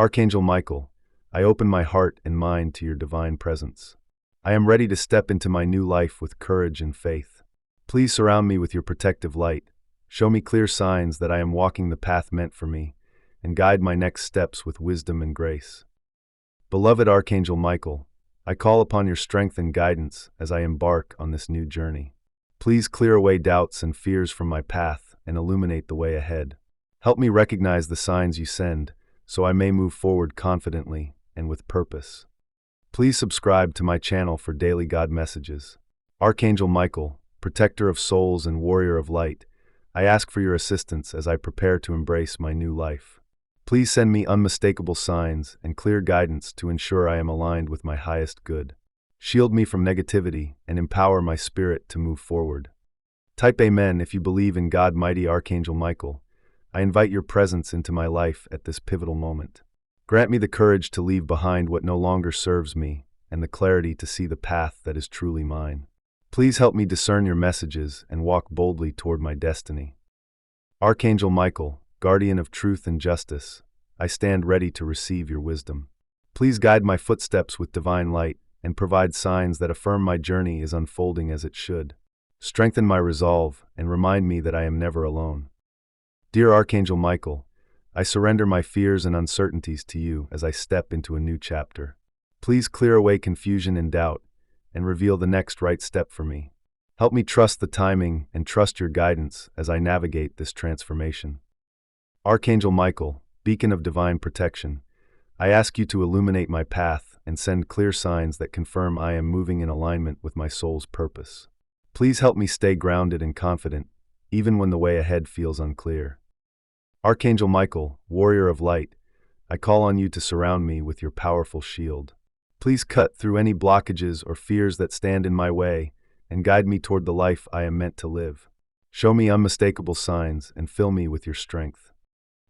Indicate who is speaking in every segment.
Speaker 1: Archangel Michael, I open my heart and mind to your divine presence. I am ready to step into my new life with courage and faith. Please surround me with your protective light, show me clear signs that I am walking the path meant for me, and guide my next steps with wisdom and grace. Beloved Archangel Michael, I call upon your strength and guidance as I embark on this new journey. Please clear away doubts and fears from my path and illuminate the way ahead. Help me recognize the signs you send, so I may move forward confidently and with purpose. Please subscribe to my channel for daily God messages. Archangel Michael, protector of souls and warrior of light, I ask for your assistance as I prepare to embrace my new life. Please send me unmistakable signs and clear guidance to ensure I am aligned with my highest good. Shield me from negativity and empower my spirit to move forward. Type Amen if you believe in God. Mighty Archangel Michael, I invite your presence into my life at this pivotal moment. Grant me the courage to leave behind what no longer serves me and the clarity to see the path that is truly mine. Please help me discern your messages and walk boldly toward my destiny. Archangel Michael, guardian of truth and justice, I stand ready to receive your wisdom. Please guide my footsteps with divine light and provide signs that affirm my journey is unfolding as it should. Strengthen my resolve and remind me that I am never alone. Dear Archangel Michael, I surrender my fears and uncertainties to you as I step into a new chapter. Please clear away confusion and doubt and reveal the next right step for me. Help me trust the timing and trust your guidance as I navigate this transformation. Archangel Michael, beacon of divine protection, I ask you to illuminate my path and send clear signs that confirm I am moving in alignment with my soul's purpose. Please help me stay grounded and confident, even when the way ahead feels unclear. Archangel Michael, warrior of light, I call on you to surround me with your powerful shield. Please cut through any blockages or fears that stand in my way and guide me toward the life I am meant to live. Show me unmistakable signs and fill me with your strength.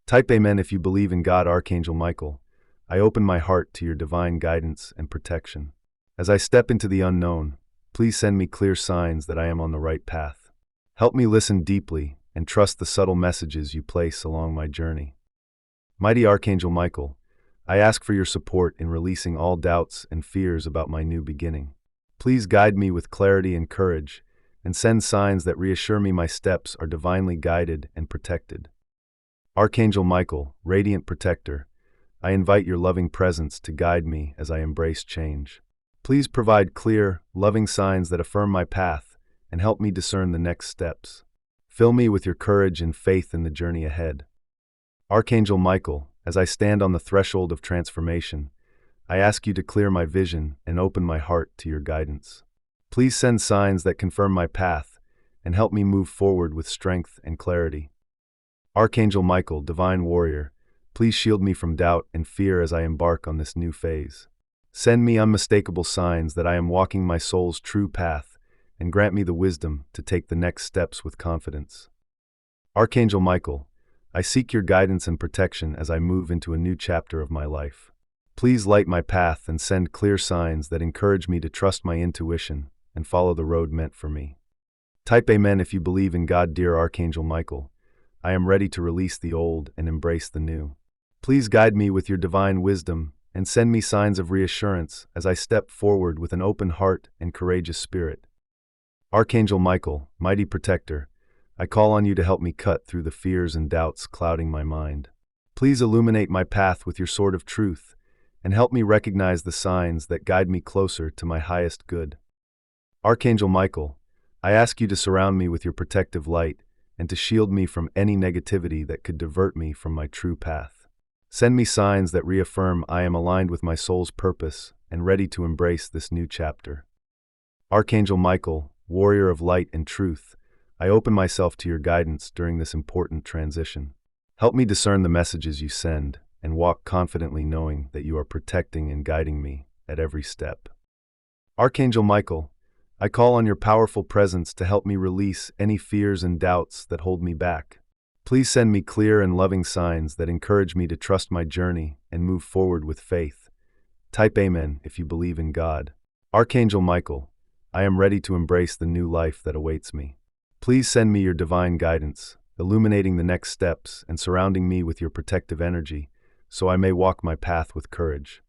Speaker 1: Type Amen if you believe in God. Archangel Michael, I open my heart to your divine guidance and protection. As I step into the unknown, please send me clear signs that I am on the right path. Help me listen deeply and trust the subtle messages you place along my journey. Mighty Archangel Michael, I ask for your support in releasing all doubts and fears about my new beginning. Please guide me with clarity and courage, and send signs that reassure me my steps are divinely guided and protected. Archangel Michael, radiant protector, I invite your loving presence to guide me as I embrace change. Please provide clear, loving signs that affirm my path and help me discern the next steps. Fill me with your courage and faith in the journey ahead. Archangel Michael, as I stand on the threshold of transformation, I ask you to clear my vision and open my heart to your guidance. Please send signs that confirm my path and help me move forward with strength and clarity. Archangel Michael, divine warrior, please shield me from doubt and fear as I embark on this new phase. Send me unmistakable signs that I am walking my soul's true path and grant me the wisdom to take the next steps with confidence. Archangel Michael, I seek your guidance and protection as I move into a new chapter of my life. Please light my path and send clear signs that encourage me to trust my intuition and follow the road meant for me. Type Amen if you believe in God. Dear Archangel Michael, I am ready to release the old and embrace the new. Please guide me with your divine wisdom and send me signs of reassurance as I step forward with an open heart and courageous spirit. Archangel Michael, mighty protector, I call on you to help me cut through the fears and doubts clouding my mind. Please illuminate my path with your sword of truth and help me recognize the signs that guide me closer to my highest good. Archangel Michael, I ask you to surround me with your protective light and to shield me from any negativity that could divert me from my true path. Send me signs that reaffirm I am aligned with my soul's purpose and ready to embrace this new chapter. Archangel Michael, warrior of light and truth, I open myself to your guidance during this important transition. Help me discern the messages you send and walk confidently knowing that you are protecting and guiding me at every step. Archangel Michael, I call on your powerful presence to help me release any fears and doubts that hold me back. Please send me clear and loving signs that encourage me to trust my journey and move forward with faith. Type Amen if you believe in God. Archangel Michael, I am ready to embrace the new life that awaits me. Please send me your divine guidance, illuminating the next steps and surrounding me with your protective energy so I may walk my path with courage.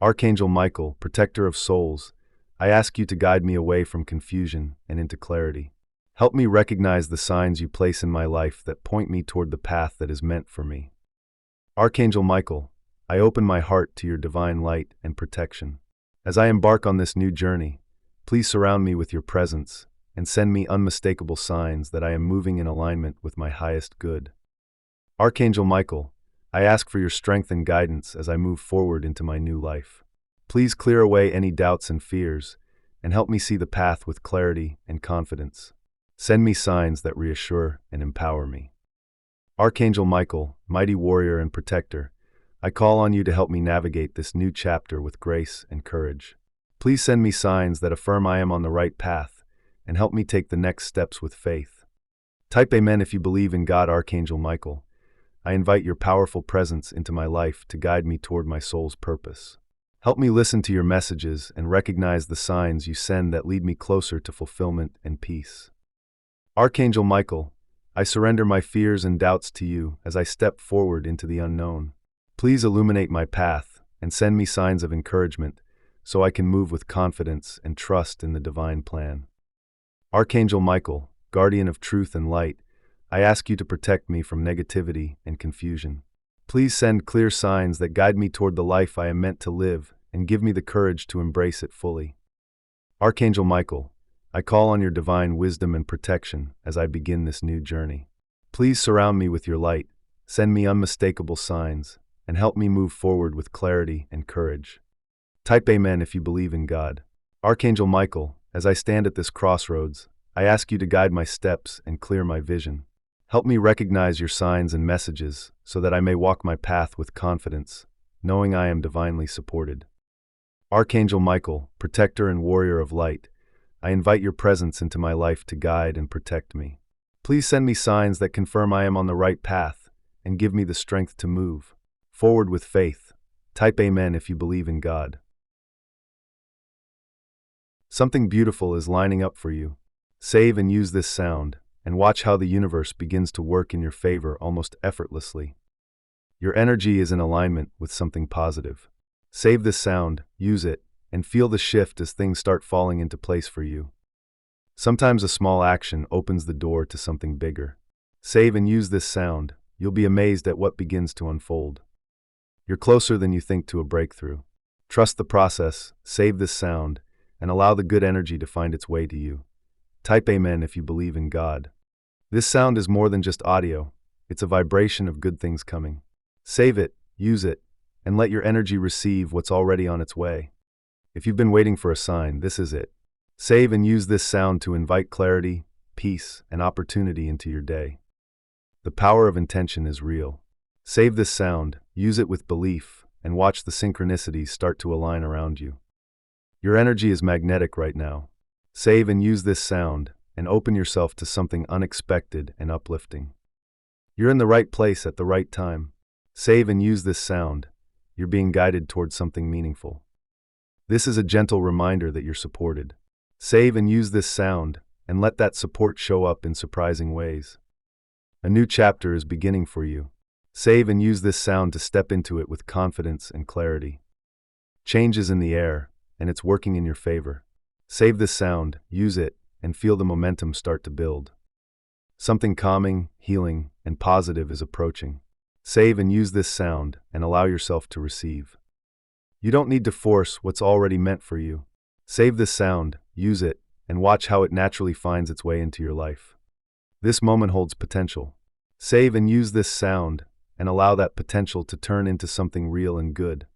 Speaker 1: Archangel Michael, protector of souls, I ask you to guide me away from confusion and into clarity. Help me recognize the signs you place in my life that point me toward the path that is meant for me. Archangel Michael, I open my heart to your divine light and protection. As I embark on this new journey, please surround me with your presence and send me unmistakable signs that I am moving in alignment with my highest good. Archangel Michael, I ask for your strength and guidance as I move forward into my new life. Please clear away any doubts and fears and help me see the path with clarity and confidence. Send me signs that reassure and empower me. Archangel Michael, mighty warrior and protector, I call on you to help me navigate this new chapter with grace and courage. Please send me signs that affirm I am on the right path and help me take the next steps with faith. Type Amen if you believe in God. Archangel Michael, I invite your powerful presence into my life to guide me toward my soul's purpose. Help me listen to your messages and recognize the signs you send that lead me closer to fulfillment and peace. Archangel Michael, I surrender my fears and doubts to you as I step forward into the unknown. Please illuminate my path and send me signs of encouragement so I can move with confidence and trust in the divine plan. Archangel Michael, guardian of truth and light, I ask you to protect me from negativity and confusion. Please send clear signs that guide me toward the life I am meant to live and give me the courage to embrace it fully. Archangel Michael, I call on your divine wisdom and protection as I begin this new journey. Please surround me with your light, send me unmistakable signs, and help me move forward with clarity and courage. Type Amen if you believe in God. Archangel Michael, as I stand at this crossroads, I ask you to guide my steps and clear my vision. Help me recognize your signs and messages so that I may walk my path with confidence, knowing I am divinely supported. Archangel Michael, protector and warrior of light, I invite your presence into my life to guide and protect me. Please send me signs that confirm I am on the right path and give me the strength to move forward with faith. Type Amen if you believe in God. Something beautiful is lining up for you. Save and use this sound, and watch how the universe begins to work in your favor almost effortlessly. Your energy is in alignment with something positive. Save this sound, use it, and feel the shift as things start falling into place for you. Sometimes a small action opens the door to something bigger. Save and use this sound, you'll be amazed at what begins to unfold. You're closer than you think to a breakthrough. Trust the process, save this sound, and allow the good energy to find its way to you. Type Amen if you believe in God. This sound is more than just audio, it's a vibration of good things coming. Save it, use it, and let your energy receive what's already on its way. If you've been waiting for a sign, this is it. Save and use this sound to invite clarity, peace, and opportunity into your day. The power of intention is real. Save this sound, use it with belief, and watch the synchronicities start to align around you. Your energy is magnetic right now. Save and use this sound, and open yourself to something unexpected and uplifting. You're in the right place at the right time. Save and use this sound. You're being guided towards something meaningful. This is a gentle reminder that you're supported. Save and use this sound, and let that support show up in surprising ways. A new chapter is beginning for you. Save and use this sound to step into it with confidence and clarity. Change is in the air, and it's working in your favor. Save this sound, use it, and feel the momentum start to build. Something calming, healing, and positive is approaching. Save and use this sound, and allow yourself to receive. You don't need to force what's already meant for you. Save this sound, use it, and watch how it naturally finds its way into your life. This moment holds potential. Save and use this sound, and allow that potential to turn into something real and good.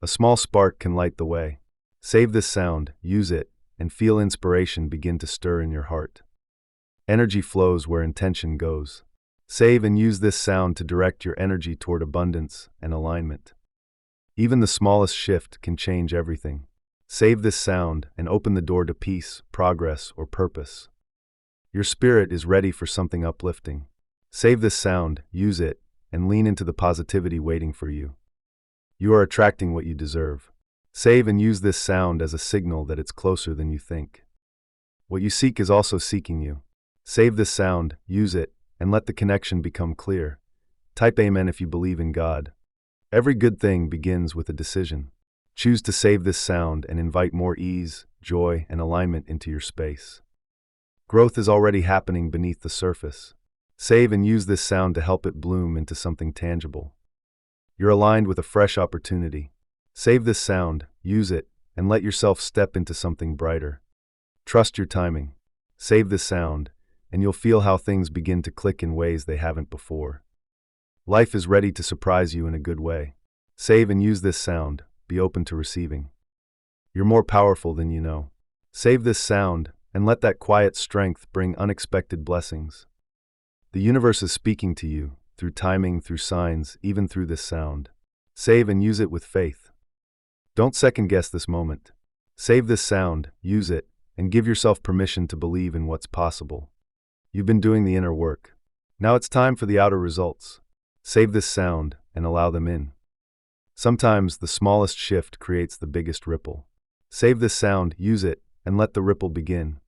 Speaker 1: A small spark can light the way. Save this sound, use it, and feel inspiration begin to stir in your heart. Energy flows where intention goes. Save and use this sound to direct your energy toward abundance and alignment. Even the smallest shift can change everything. Save this sound and open the door to peace, progress, or purpose. Your spirit is ready for something uplifting. Save this sound, use it, and lean into the positivity waiting for you. You are attracting what you deserve. Save and use this sound as a signal that it's closer than you think. What you seek is also seeking you. Save this sound, use it, and let the connection become clear. Type Amen if you believe in God. Every good thing begins with a decision. Choose to save this sound and invite more ease, joy, and alignment into your space. Growth is already happening beneath the surface. Save and use this sound to help it bloom into something tangible. You're aligned with a fresh opportunity. Save this sound, use it, and let yourself step into something brighter. Trust your timing. Save this sound, and you'll feel how things begin to click in ways they haven't before. Life is ready to surprise you in a good way. Save and use this sound. Be open to receiving. You're more powerful than you know. Save this sound, and let that quiet strength bring unexpected blessings. The universe is speaking to you, through timing, through signs, even through this sound. Save and use it with faith. Don't second-guess this moment. Save this sound, use it, and give yourself permission to believe in what's possible. You've been doing the inner work. Now it's time for the outer results. Save this sound, and allow them in. Sometimes the smallest shift creates the biggest ripple. Save this sound, use it, and let the ripple begin.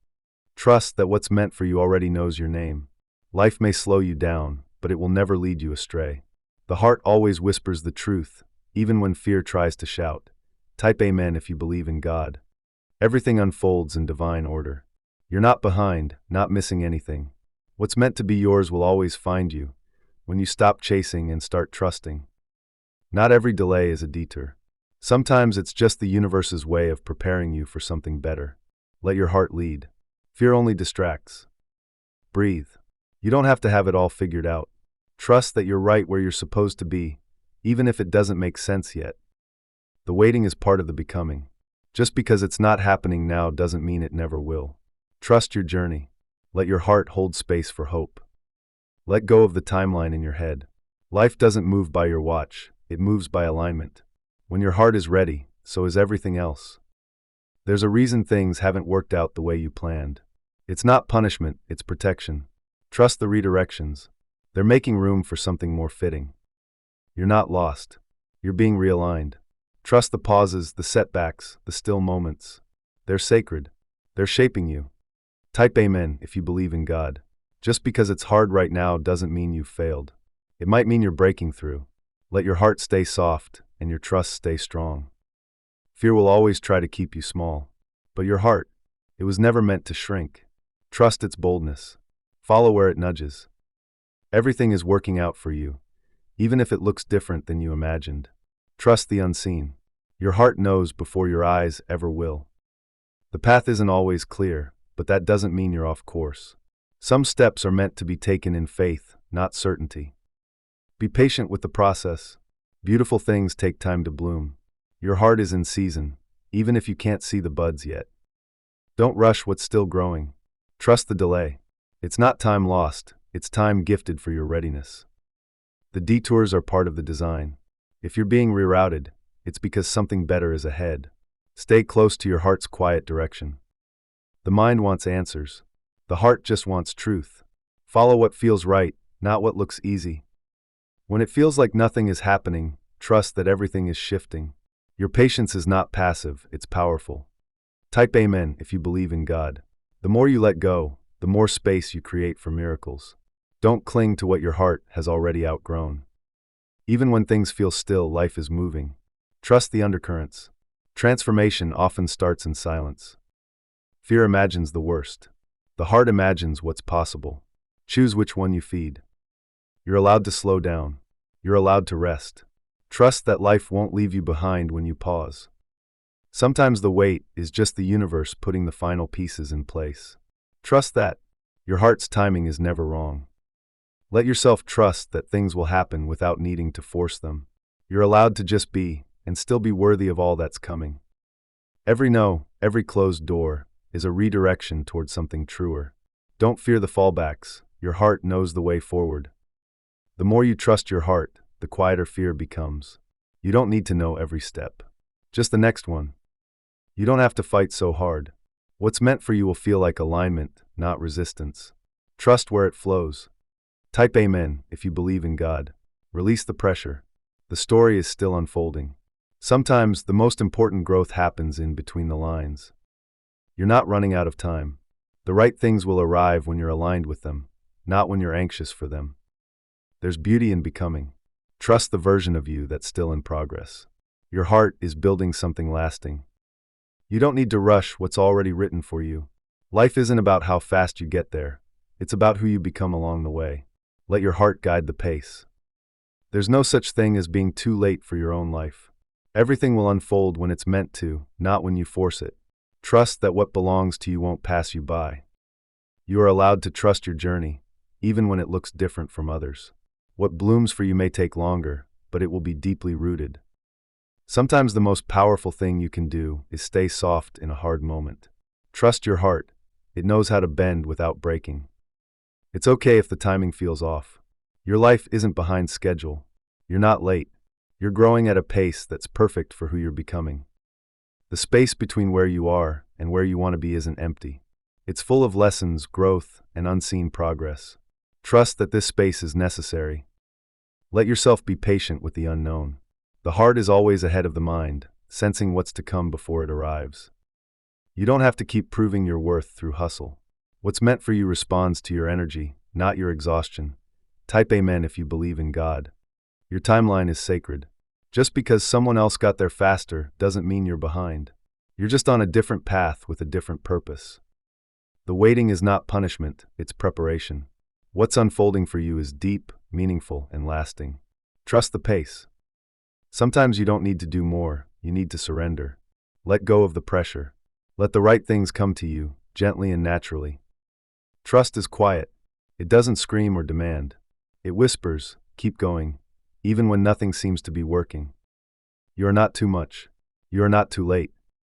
Speaker 1: Trust that what's meant for you already knows your name. Life may slow you down, but it will never lead you astray. The heart always whispers the truth, even when fear tries to shout. Type Amen if you believe in God. Everything unfolds in divine order. You're not behind, not missing anything. What's meant to be yours will always find you, when you stop chasing and start trusting. Not every delay is a detour. Sometimes it's just the universe's way of preparing you for something better. Let your heart lead. Fear only distracts. Breathe. You don't have to have it all figured out. Trust that you're right where you're supposed to be, even if it doesn't make sense yet. The waiting is part of the becoming. Just because it's not happening now doesn't mean it never will. Trust your journey. Let your heart hold space for hope. Let go of the timeline in your head. Life doesn't move by your watch, it moves by alignment. When your heart is ready, so is everything else. There's a reason things haven't worked out the way you planned. It's not punishment, it's protection. Trust the redirections. They're making room for something more fitting. You're not lost. You're being realigned. Trust the pauses, the setbacks, the still moments. They're sacred. They're shaping you. Type Amen if you believe in God. Just because it's hard right now doesn't mean you've failed. It might mean you're breaking through. Let your heart stay soft and your trust stay strong. Fear will always try to keep you small. But your heart, it was never meant to shrink. Trust its boldness. Follow where it nudges. Everything is working out for you, even if it looks different than you imagined. Trust the unseen. Your heart knows before your eyes ever will. The path isn't always clear, but that doesn't mean you're off course. Some steps are meant to be taken in faith, not certainty. Be patient with the process. Beautiful things take time to bloom. Your heart is in season, even if you can't see the buds yet. Don't rush what's still growing. Trust the delay. It's not time lost, it's time gifted for your readiness. The detours are part of the design. If you're being rerouted, it's because something better is ahead. Stay close to your heart's quiet direction. The mind wants answers. The heart just wants truth. Follow what feels right, not what looks easy. When it feels like nothing is happening, trust that everything is shifting. Your patience is not passive, it's powerful. Type Amen if you believe in God. The more you let go, the more space you create for miracles. Don't cling to what your heart has already outgrown. Even when things feel still, life is moving. Trust the undercurrents. Transformation often starts in silence. Fear imagines the worst. The heart imagines what's possible. Choose which one you feed. You're allowed to slow down. You're allowed to rest. Trust that life won't leave you behind when you pause. Sometimes the wait is just the universe putting the final pieces in place. Trust that. Your heart's timing is never wrong. Let yourself trust that things will happen without needing to force them. You're allowed to just be, and still be worthy of all that's coming. Every no, every closed door, is a redirection toward something truer. Don't fear the fallbacks. Your heart knows the way forward. The more you trust your heart, the quieter fear becomes. You don't need to know every step. Just the next one. You don't have to fight so hard. What's meant for you will feel like alignment, not resistance. Trust where it flows. Type Amen if you believe in God. Release the pressure. The story is still unfolding. Sometimes the most important growth happens in between the lines. You're not running out of time. The right things will arrive when you're aligned with them, not when you're anxious for them. There's beauty in becoming. Trust the version of you that's still in progress. Your heart is building something lasting. You don't need to rush what's already written for you. Life isn't about how fast you get there. It's about who you become along the way. Let your heart guide the pace. There's no such thing as being too late for your own life. Everything will unfold when it's meant to, not when you force it. Trust that what belongs to you won't pass you by. You are allowed to trust your journey, even when it looks different from others. What blooms for you may take longer, but it will be deeply rooted. Sometimes the most powerful thing you can do is stay soft in a hard moment. Trust your heart. It knows how to bend without breaking. It's okay if the timing feels off. Your life isn't behind schedule. You're not late. You're growing at a pace that's perfect for who you're becoming. The space between where you are and where you want to be isn't empty. It's full of lessons, growth, and unseen progress. Trust that this space is necessary. Let yourself be patient with the unknown. The heart is always ahead of the mind, sensing what's to come before it arrives. You don't have to keep proving your worth through hustle. What's meant for you responds to your energy, not your exhaustion. Type amen if you believe in God. Your timeline is sacred. Just because someone else got there faster doesn't mean you're behind. You're just on a different path with a different purpose. The waiting is not punishment, it's preparation. What's unfolding for you is deep, meaningful, and lasting. Trust the pace. Sometimes you don't need to do more, you need to surrender. Let go of the pressure. Let the right things come to you, gently and naturally. Trust is quiet. It doesn't scream or demand. It whispers, keep going, even when nothing seems to be working. You are not too much. You are not too late.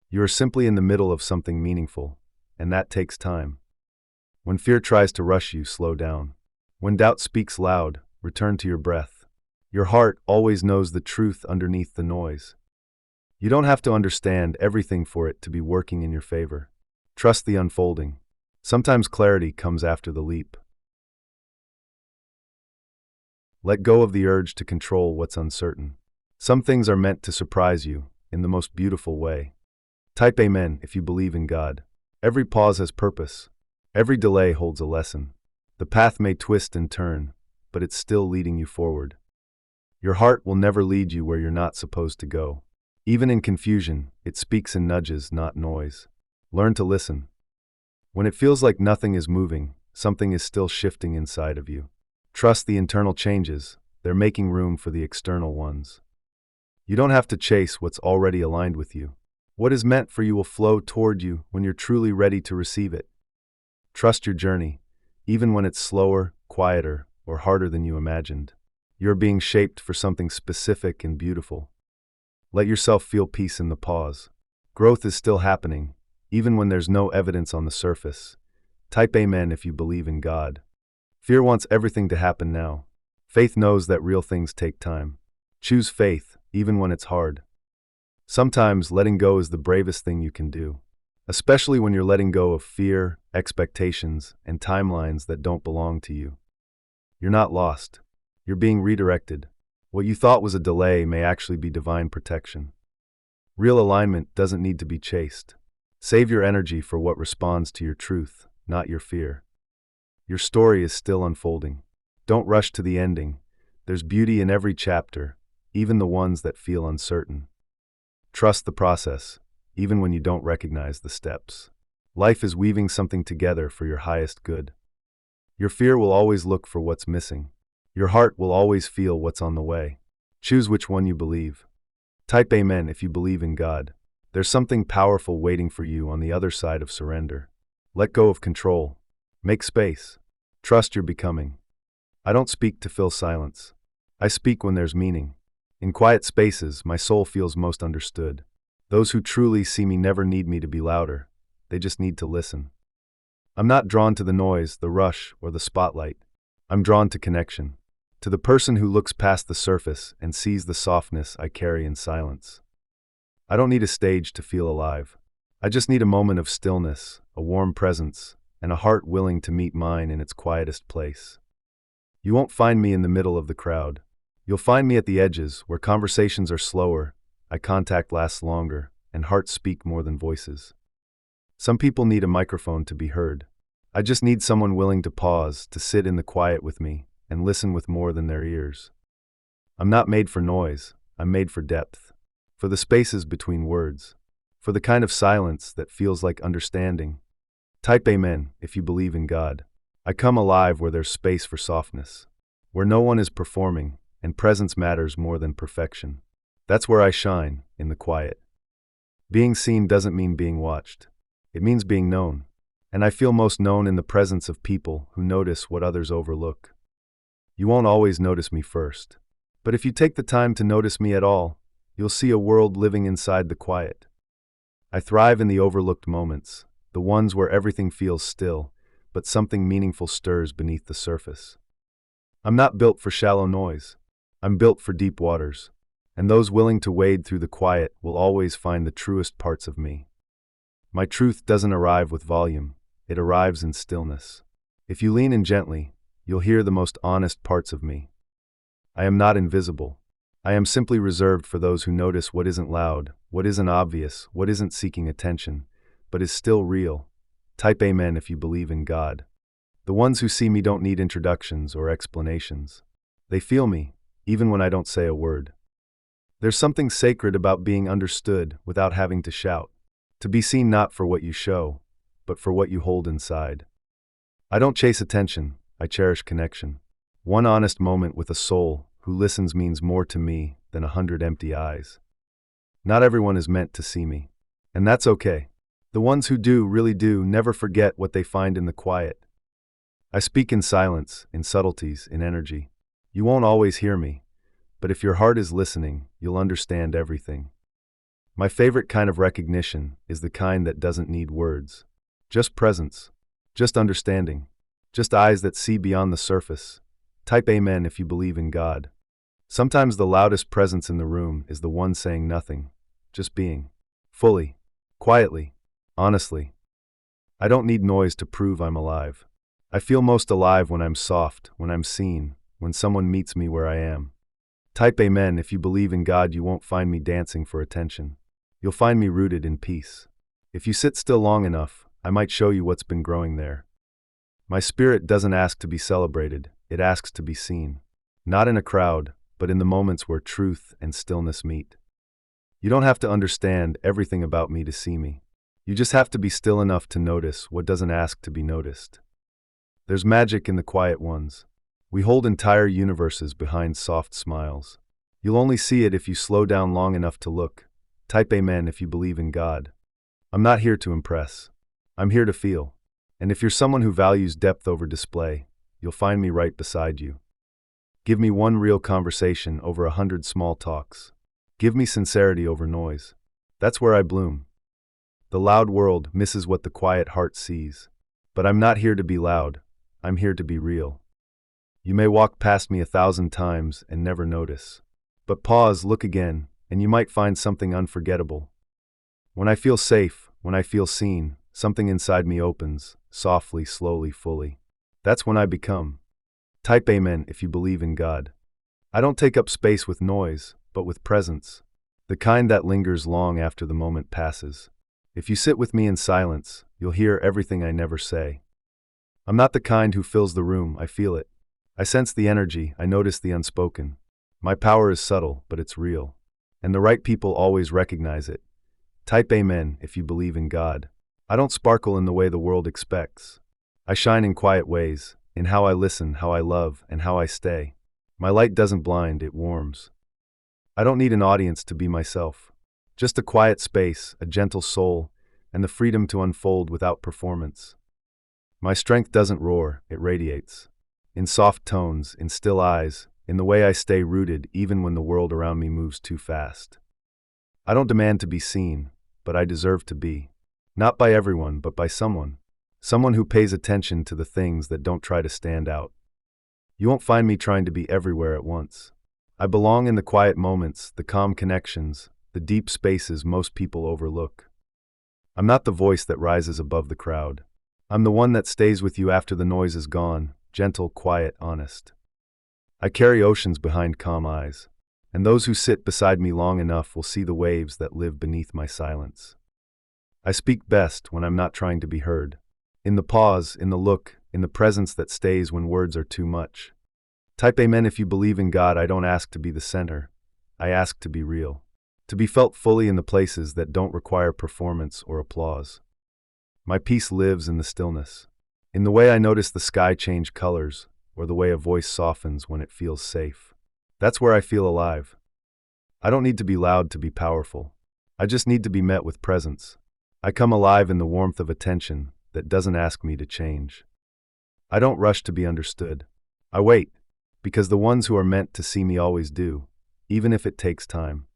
Speaker 1: You are simply in the middle of something meaningful, and that takes time. When fear tries to rush you, slow down. When doubt speaks loud, return to your breath. Your heart always knows the truth underneath the noise. You don't have to understand everything for it to be working in your favor. Trust the unfolding. Sometimes clarity comes after the leap. Let go of the urge to control what's uncertain. Some things are meant to surprise you in the most beautiful way. Type amen if you believe in God. Every pause has purpose. Every delay holds a lesson. The path may twist and turn, but it's still leading you forward. Your heart will never lead you where you're not supposed to go. Even in confusion, it speaks in nudges, not noise. Learn to listen. When it feels like nothing is moving, something is still shifting inside of you. Trust the internal changes. They're making room for the external ones. You don't have to chase what's already aligned with you. What is meant for you will flow toward you when you're truly ready to receive it. Trust your journey, even when it's slower, quieter, or harder than you imagined. You're being shaped for something specific and beautiful. Let yourself feel peace in the pause. Growth is still happening, even when there's no evidence on the surface. Type amen if you believe in God. Fear wants everything to happen now. Faith knows that real things take time. Choose faith, even when it's hard. Sometimes letting go is the bravest thing you can do, especially when you're letting go of fear, expectations, and timelines that don't belong to you. You're not lost. You're being redirected. What you thought was a delay may actually be divine protection. Real alignment doesn't need to be chased. Save your energy for what responds to your truth, not your fear. Your story is still unfolding. Don't rush to the ending. There's beauty in every chapter, even the ones that feel uncertain. Trust the process, even when you don't recognize the steps. Life is weaving something together for your highest good. Your fear will always look for what's missing. Your heart will always feel what's on the way. Choose which one you believe. Type amen if you believe in God. There's something powerful waiting for you on the other side of surrender. Let go of control. Make space. Trust your becoming. I don't speak to fill silence. I speak when there's meaning. In quiet spaces, my soul feels most understood. Those who truly see me never need me to be louder. They just need to listen. I'm not drawn to the noise, the rush, or the spotlight. I'm drawn to connection. To the person who looks past the surface and sees the softness I carry in silence. I don't need a stage to feel alive. I just need a moment of stillness, a warm presence, and a heart willing to meet mine in its quietest place. You won't find me in the middle of the crowd. You'll find me at the edges, where conversations are slower, eye contact lasts longer, and hearts speak more than voices. Some people need a microphone to be heard. I just need someone willing to pause, to sit in the quiet with me, and listen with more than their ears. I'm not made for noise, I'm made for depth, for the spaces between words, for the kind of silence that feels like understanding. Type Amen if you believe in God. I come alive where there's space for softness, where no one is performing, and presence matters more than perfection. That's where I shine, in the quiet. Being seen doesn't mean being watched. It means being known. And I feel most known in the presence of people who notice what others overlook. You won't always notice me first. But if you take the time to notice me at all, you'll see a world living inside the quiet. I thrive in the overlooked moments, the ones where everything feels still, but something meaningful stirs beneath the surface. I'm not built for shallow noise. I'm built for deep waters. And those willing to wade through the quiet will always find the truest parts of me. My truth doesn't arrive with volume, it arrives in stillness. If you lean in gently, you'll hear the most honest parts of me. I am not invisible. I am simply reserved for those who notice what isn't loud, what isn't obvious, what isn't seeking attention, but is still real. Type Amen if you believe in God. The ones who see me don't need introductions or explanations. They feel me, even when I don't say a word. There's something sacred about being understood without having to shout. To be seen not for what you show, but for what you hold inside. I don't chase attention, I cherish connection. One honest moment with a soul who listens means more to me than 100 empty eyes. Not everyone is meant to see me. And that's okay. The ones who do really do never forget what they find in the quiet. I speak in silence, in subtleties, in energy. You won't always hear me, but if your heart is listening, you'll understand everything. My favorite kind of recognition is the kind that doesn't need words. Just presence, just understanding, just eyes that see beyond the surface. Type Amen if you believe in God. Sometimes the loudest presence in the room is the one saying nothing, just being. Fully, quietly, honestly. I don't need noise to prove I'm alive. I feel most alive when I'm soft, when I'm seen, when someone meets me where I am. Type Amen if you believe in God. You won't find me dancing for attention. You'll find me rooted in peace. If you sit still long enough, I might show you what's been growing there. My spirit doesn't ask to be celebrated, it asks to be seen. Not in a crowd, but in the moments where truth and stillness meet. You don't have to understand everything about me to see me. You just have to be still enough to notice what doesn't ask to be noticed. There's magic in the quiet ones. We hold entire universes behind soft smiles. You'll only see it if you slow down long enough to look. Type Amen if you believe in God. I'm not here to impress. I'm here to feel. And if you're someone who values depth over display, you'll find me right beside you. Give me one real conversation over 100 small talks. Give me sincerity over noise. That's where I bloom. The loud world misses what the quiet heart sees. But I'm not here to be loud. I'm here to be real. You may walk past me 1,000 times and never notice. But pause, look again, and you might find something unforgettable. When I feel safe, when I feel seen, something inside me opens, softly, slowly, fully. That's when I become. Type Amen if you believe in God. I don't take up space with noise, but with presence. The kind that lingers long after the moment passes. If you sit with me in silence, you'll hear everything I never say. I'm not the kind who fills the room, I feel it. I sense the energy, I notice the unspoken. My power is subtle, but it's real. And the right people always recognize it. Type Amen if you believe in God. I don't sparkle in the way the world expects. I shine in quiet ways, in how I listen, how I love, and how I stay. My light doesn't blind, it warms. I don't need an audience to be myself. Just a quiet space, a gentle soul, and the freedom to unfold without performance. My strength doesn't roar, it radiates. In soft tones, in still eyes, in the way I stay rooted even when the world around me moves too fast. I don't demand to be seen, but I deserve to be. Not by everyone, but by someone. Someone who pays attention to the things that don't try to stand out. You won't find me trying to be everywhere at once. I belong in the quiet moments, the calm connections, the deep spaces most people overlook. I'm not the voice that rises above the crowd. I'm the one that stays with you after the noise is gone, gentle, quiet, honest. I carry oceans behind calm eyes, and those who sit beside me long enough will see the waves that live beneath my silence. I speak best when I'm not trying to be heard. In the pause, in the look, in the presence that stays when words are too much. Type Amen if you believe in God. I don't ask to be the center. I ask to be real. To be felt fully in the places that don't require performance or applause. My peace lives in the stillness. In the way I notice the sky change colors, or the way a voice softens when it feels safe. That's where I feel alive. I don't need to be loud to be powerful. I just need to be met with presence. I come alive in the warmth of attention that doesn't ask me to change. I don't rush to be understood. I wait, because the ones who are meant to see me always do, even if it takes time.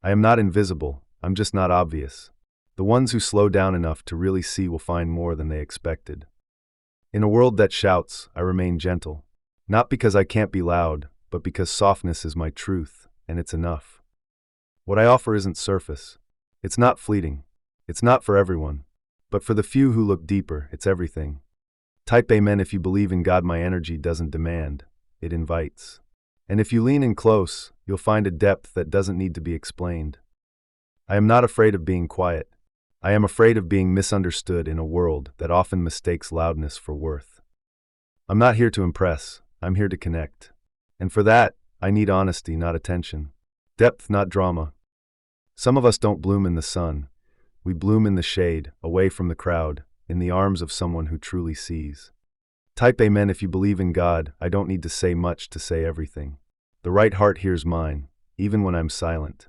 Speaker 1: I am not invisible, I'm just not obvious. The ones who slow down enough to really see will find more than they expected. In a world that shouts, I remain gentle. Not because I can't be loud, but because softness is my truth, and it's enough. What I offer isn't surface. It's not fleeting. It's not for everyone. But for the few who look deeper, it's everything. Type Amen if you believe in God. My energy doesn't demand, it invites. And if you lean in close, you'll find a depth that doesn't need to be explained. I am not afraid of being quiet. I am afraid of being misunderstood in a world that often mistakes loudness for worth. I'm not here to impress, I'm here to connect. And for that, I need honesty, not attention. Depth, not drama. Some of us don't bloom in the sun. We bloom in the shade, away from the crowd, in the arms of someone who truly sees. Type Amen if you believe in God. I don't need to say much to say everything. The right heart hears mine, even when I'm silent.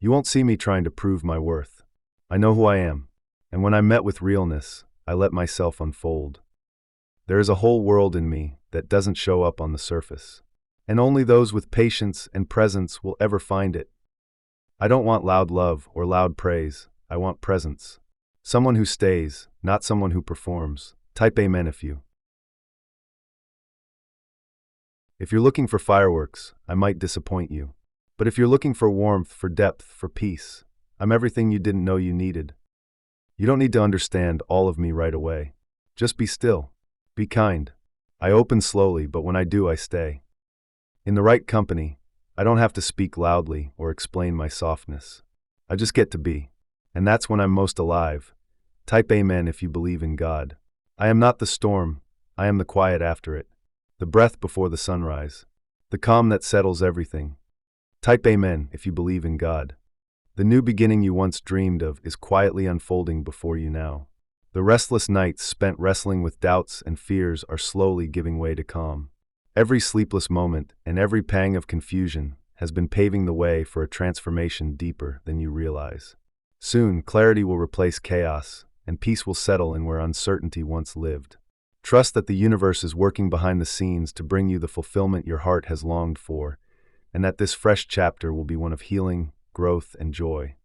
Speaker 1: You won't see me trying to prove my worth. I know who I am, and when I'm met with realness, I let myself unfold. There is a whole world in me that doesn't show up on the surface, and only those with patience and presence will ever find it. I don't want loud love or loud praise, I want presence. Someone who stays, not someone who performs. Type Amen if you. If you're looking for fireworks, I might disappoint you. But if you're looking for warmth, for depth, for peace, I'm everything you didn't know you needed. You don't need to understand all of me right away. Just be still. Be kind. I open slowly, but when I do, I stay. In the right company, I don't have to speak loudly or explain my softness. I just get to be. And that's when I'm most alive. Type Amen if you believe in God. I am not the storm, I am the quiet after it. The breath before the sunrise. The calm that settles everything. Type Amen if you believe in God. The new beginning you once dreamed of is quietly unfolding before you now. The restless nights spent wrestling with doubts and fears are slowly giving way to calm. Every sleepless moment and every pang of confusion has been paving the way for a transformation deeper than you realize. Soon, clarity will replace chaos, and peace will settle in where uncertainty once lived. Trust that the universe is working behind the scenes to bring you the fulfillment your heart has longed for, and that this fresh chapter will be one of healing, growth, and joy.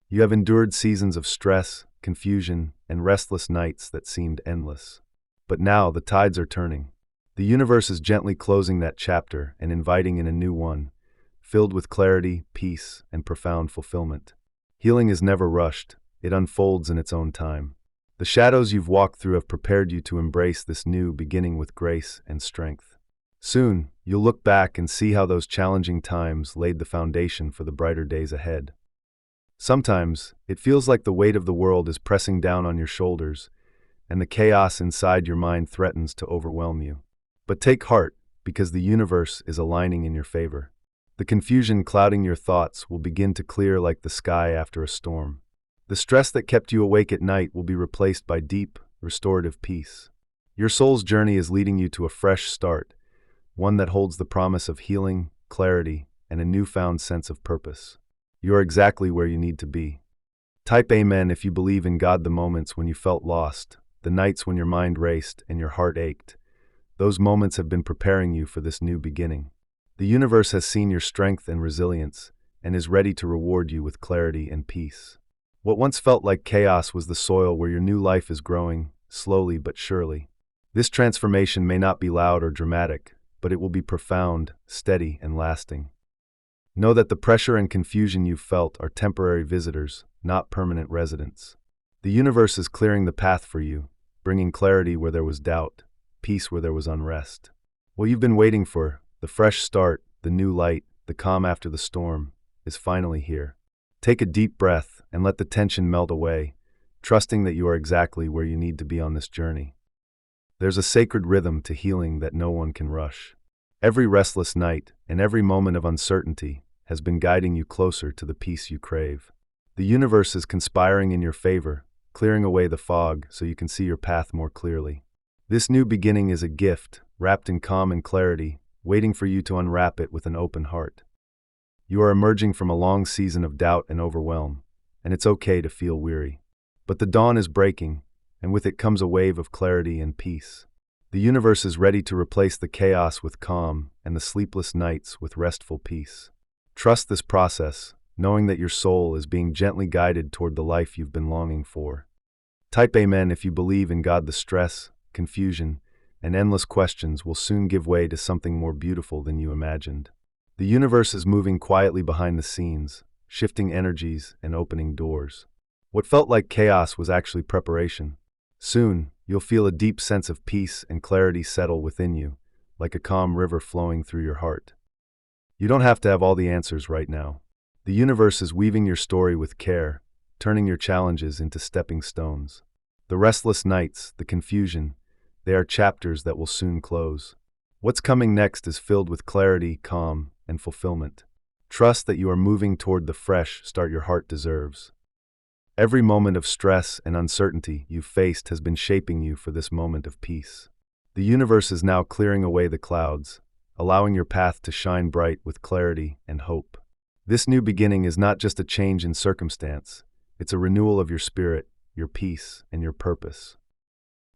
Speaker 1: You have endured seasons of stress, confusion, and restless nights that seemed endless. But now the tides are turning. The universe is gently closing that chapter and inviting in a new one, filled with clarity, peace, and profound fulfillment. Healing is never rushed, it unfolds in its own time. The shadows you've walked through have prepared you to embrace this new beginning with grace and strength. Soon, you'll look back and see how those challenging times laid the foundation for the brighter days ahead. Sometimes, it feels like the weight of the world is pressing down on your shoulders, and the chaos inside your mind threatens to overwhelm you. But take heart, because the universe is aligning in your favor. The confusion clouding your thoughts will begin to clear like the sky after a storm. The stress that kept you awake at night will be replaced by deep, restorative peace. Your soul's journey is leading you to a fresh start, one that holds the promise of healing, clarity, and a newfound sense of purpose. You're exactly where you need to be. Type Amen if you believe in God. The moments when you felt lost, the nights when your mind raced and your heart ached, those moments have been preparing you for this new beginning. The universe has seen your strength and resilience and is ready to reward you with clarity and peace. What once felt like chaos was the soil where your new life is growing, slowly but surely. This transformation may not be loud or dramatic, but it will be profound, steady, and lasting. Know that the pressure and confusion you've felt are temporary visitors, not permanent residents. The universe is clearing the path for you, bringing clarity where there was doubt, peace where there was unrest. What you've been waiting for, the fresh start, the new light, the calm after the storm, is finally here. Take a deep breath and let the tension melt away, trusting that you are exactly where you need to be on this journey. There's a sacred rhythm to healing that no one can rush. Every restless night and every moment of uncertainty has been guiding you closer to the peace you crave. The universe is conspiring in your favor, clearing away the fog so you can see your path more clearly. This new beginning is a gift, wrapped in calm and clarity, waiting for you to unwrap it with an open heart. You are emerging from a long season of doubt and overwhelm, and it's okay to feel weary. But the dawn is breaking, and with it comes a wave of clarity and peace. The universe is ready to replace the chaos with calm and the sleepless nights with restful peace. Trust this process, knowing that your soul is being gently guided toward the life you've been longing for. Type Amen if you believe in God. The stress, confusion, and endless questions will soon give way to something more beautiful than you imagined. The universe is moving quietly behind the scenes, shifting energies and opening doors. What felt like chaos was actually preparation. Soon, you'll feel a deep sense of peace and clarity settle within you, like a calm river flowing through your heart. You don't have to have all the answers right now. The universe is weaving your story with care, turning your challenges into stepping stones. The restless nights, the confusion, they are chapters that will soon close. What's coming next is filled with clarity, calm, and fulfillment. Trust that you are moving toward the fresh start your heart deserves. Every moment of stress and uncertainty you've faced has been shaping you for this moment of peace. The universe is now clearing away the clouds, allowing your path to shine bright with clarity and hope. This new beginning is not just a change in circumstance, it's a renewal of your spirit, your peace, and your purpose.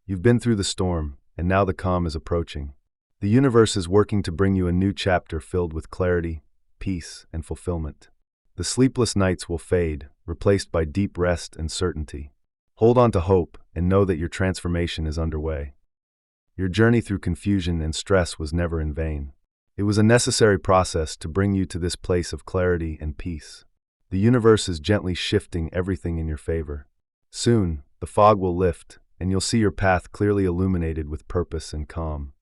Speaker 1: You've been through the storm, and now the calm is approaching. The universe is working to bring you a new chapter filled with clarity, peace, and fulfillment. The sleepless nights will fade, replaced by deep rest and certainty. Hold on to hope and know that your transformation is underway. Your journey through confusion and stress was never in vain. It was a necessary process to bring you to this place of clarity and peace. The universe is gently shifting everything in your favor. Soon, the fog will lift, and you'll see your path clearly illuminated with purpose and calm.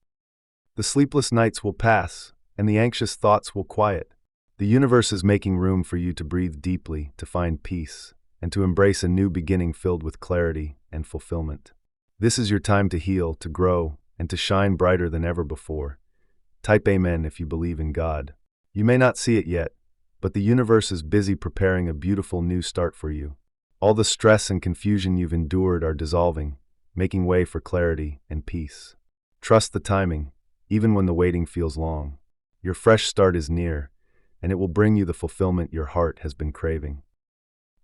Speaker 1: The sleepless nights will pass, and the anxious thoughts will quiet. The universe is making room for you to breathe deeply, to find peace, and to embrace a new beginning filled with clarity and fulfillment. This is your time to heal, to grow, and to shine brighter than ever before. Type Amen if you believe in God. You may not see it yet, but the universe is busy preparing a beautiful new start for you. All the stress and confusion you've endured are dissolving, making way for clarity and peace. Trust the timing, even when the waiting feels long. Your fresh start is near, and it will bring you the fulfillment your heart has been craving.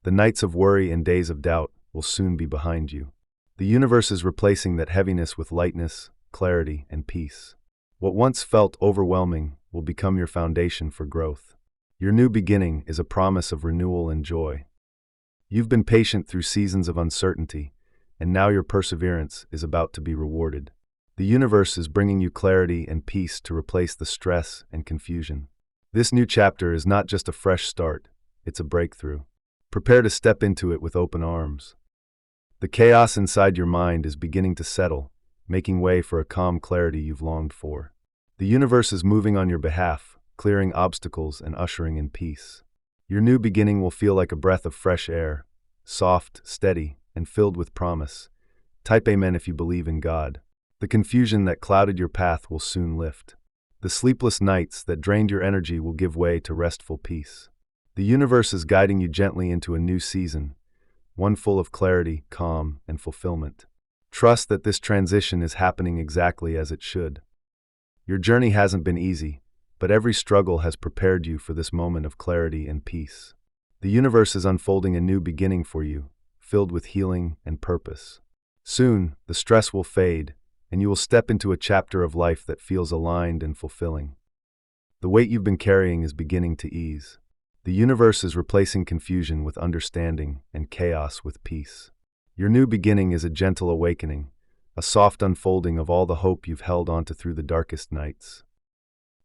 Speaker 1: The nights of worry and days of doubt will soon be behind you. The universe is replacing that heaviness with lightness, clarity, and peace. What once felt overwhelming will become your foundation for growth. Your new beginning is a promise of renewal and joy. You've been patient through seasons of uncertainty, and now your perseverance is about to be rewarded. The universe is bringing you clarity and peace to replace the stress and confusion. This new chapter is not just a fresh start, it's a breakthrough. Prepare to step into it with open arms. The chaos inside your mind is beginning to settle, making way for a calm clarity you've longed for. The universe is moving on your behalf, clearing obstacles and ushering in peace. Your new beginning will feel like a breath of fresh air, soft, steady, and filled with promise. Type Amen if you believe in God. The confusion that clouded your path will soon lift. The sleepless nights that drained your energy will give way to restful peace. The universe is guiding you gently into a new season, one full of clarity, calm, and fulfillment. Trust that this transition is happening exactly as it should. Your journey hasn't been easy, but every struggle has prepared you for this moment of clarity and peace. The universe is unfolding a new beginning for you, filled with healing and purpose. Soon, the stress will fade, and you will step into a chapter of life that feels aligned and fulfilling. The weight you've been carrying is beginning to ease. The universe is replacing confusion with understanding and chaos with peace. Your new beginning is a gentle awakening, a soft unfolding of all the hope you've held onto through the darkest nights.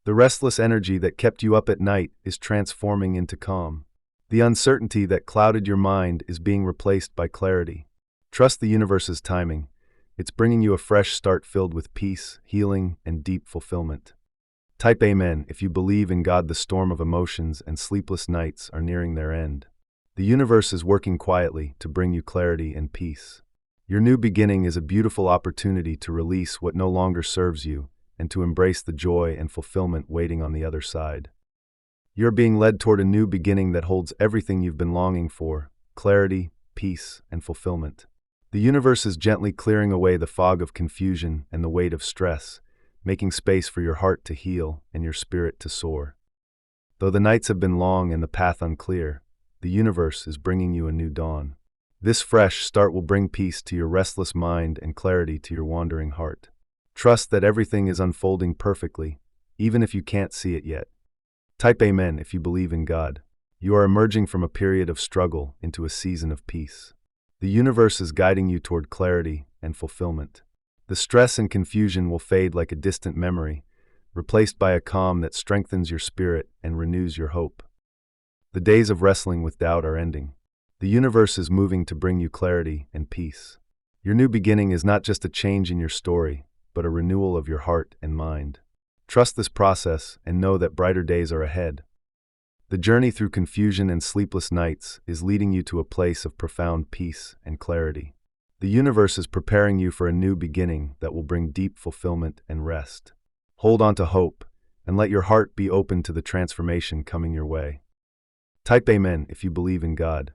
Speaker 1: The restless energy that kept you up at night is transforming into calm. The uncertainty that clouded your mind is being replaced by clarity. Trust the universe's timing. It's bringing you a fresh start filled with peace, healing, and deep fulfillment. Type Amen if you believe in God. The storm of emotions and sleepless nights are nearing their end. The universe is working quietly to bring you clarity and peace. Your new beginning is a beautiful opportunity to release what no longer serves you and to embrace the joy and fulfillment waiting on the other side. You're being led toward a new beginning that holds everything you've been longing for: clarity, peace, and fulfillment. The universe is gently clearing away the fog of confusion and the weight of stress, making space for your heart to heal and your spirit to soar. Though the nights have been long and the path unclear, the universe is bringing you a new dawn. This fresh start will bring peace to your restless mind and clarity to your wandering heart. Trust that everything is unfolding perfectly, even if you can't see it yet. Type Amen if you believe in God. You are emerging from a period of struggle into a season of peace. The universe is guiding you toward clarity and fulfillment. The stress and confusion will fade like a distant memory, replaced by a calm that strengthens your spirit and renews your hope. The days of wrestling with doubt are ending. The universe is moving to bring you clarity and peace. Your new beginning is not just a change in your story, but a renewal of your heart and mind. Trust this process and know that brighter days are ahead. The journey through confusion and sleepless nights is leading you to a place of profound peace and clarity. The universe is preparing you for a new beginning that will bring deep fulfillment and rest. Hold on to hope and let your heart be open to the transformation coming your way. Type Amen if you believe in God.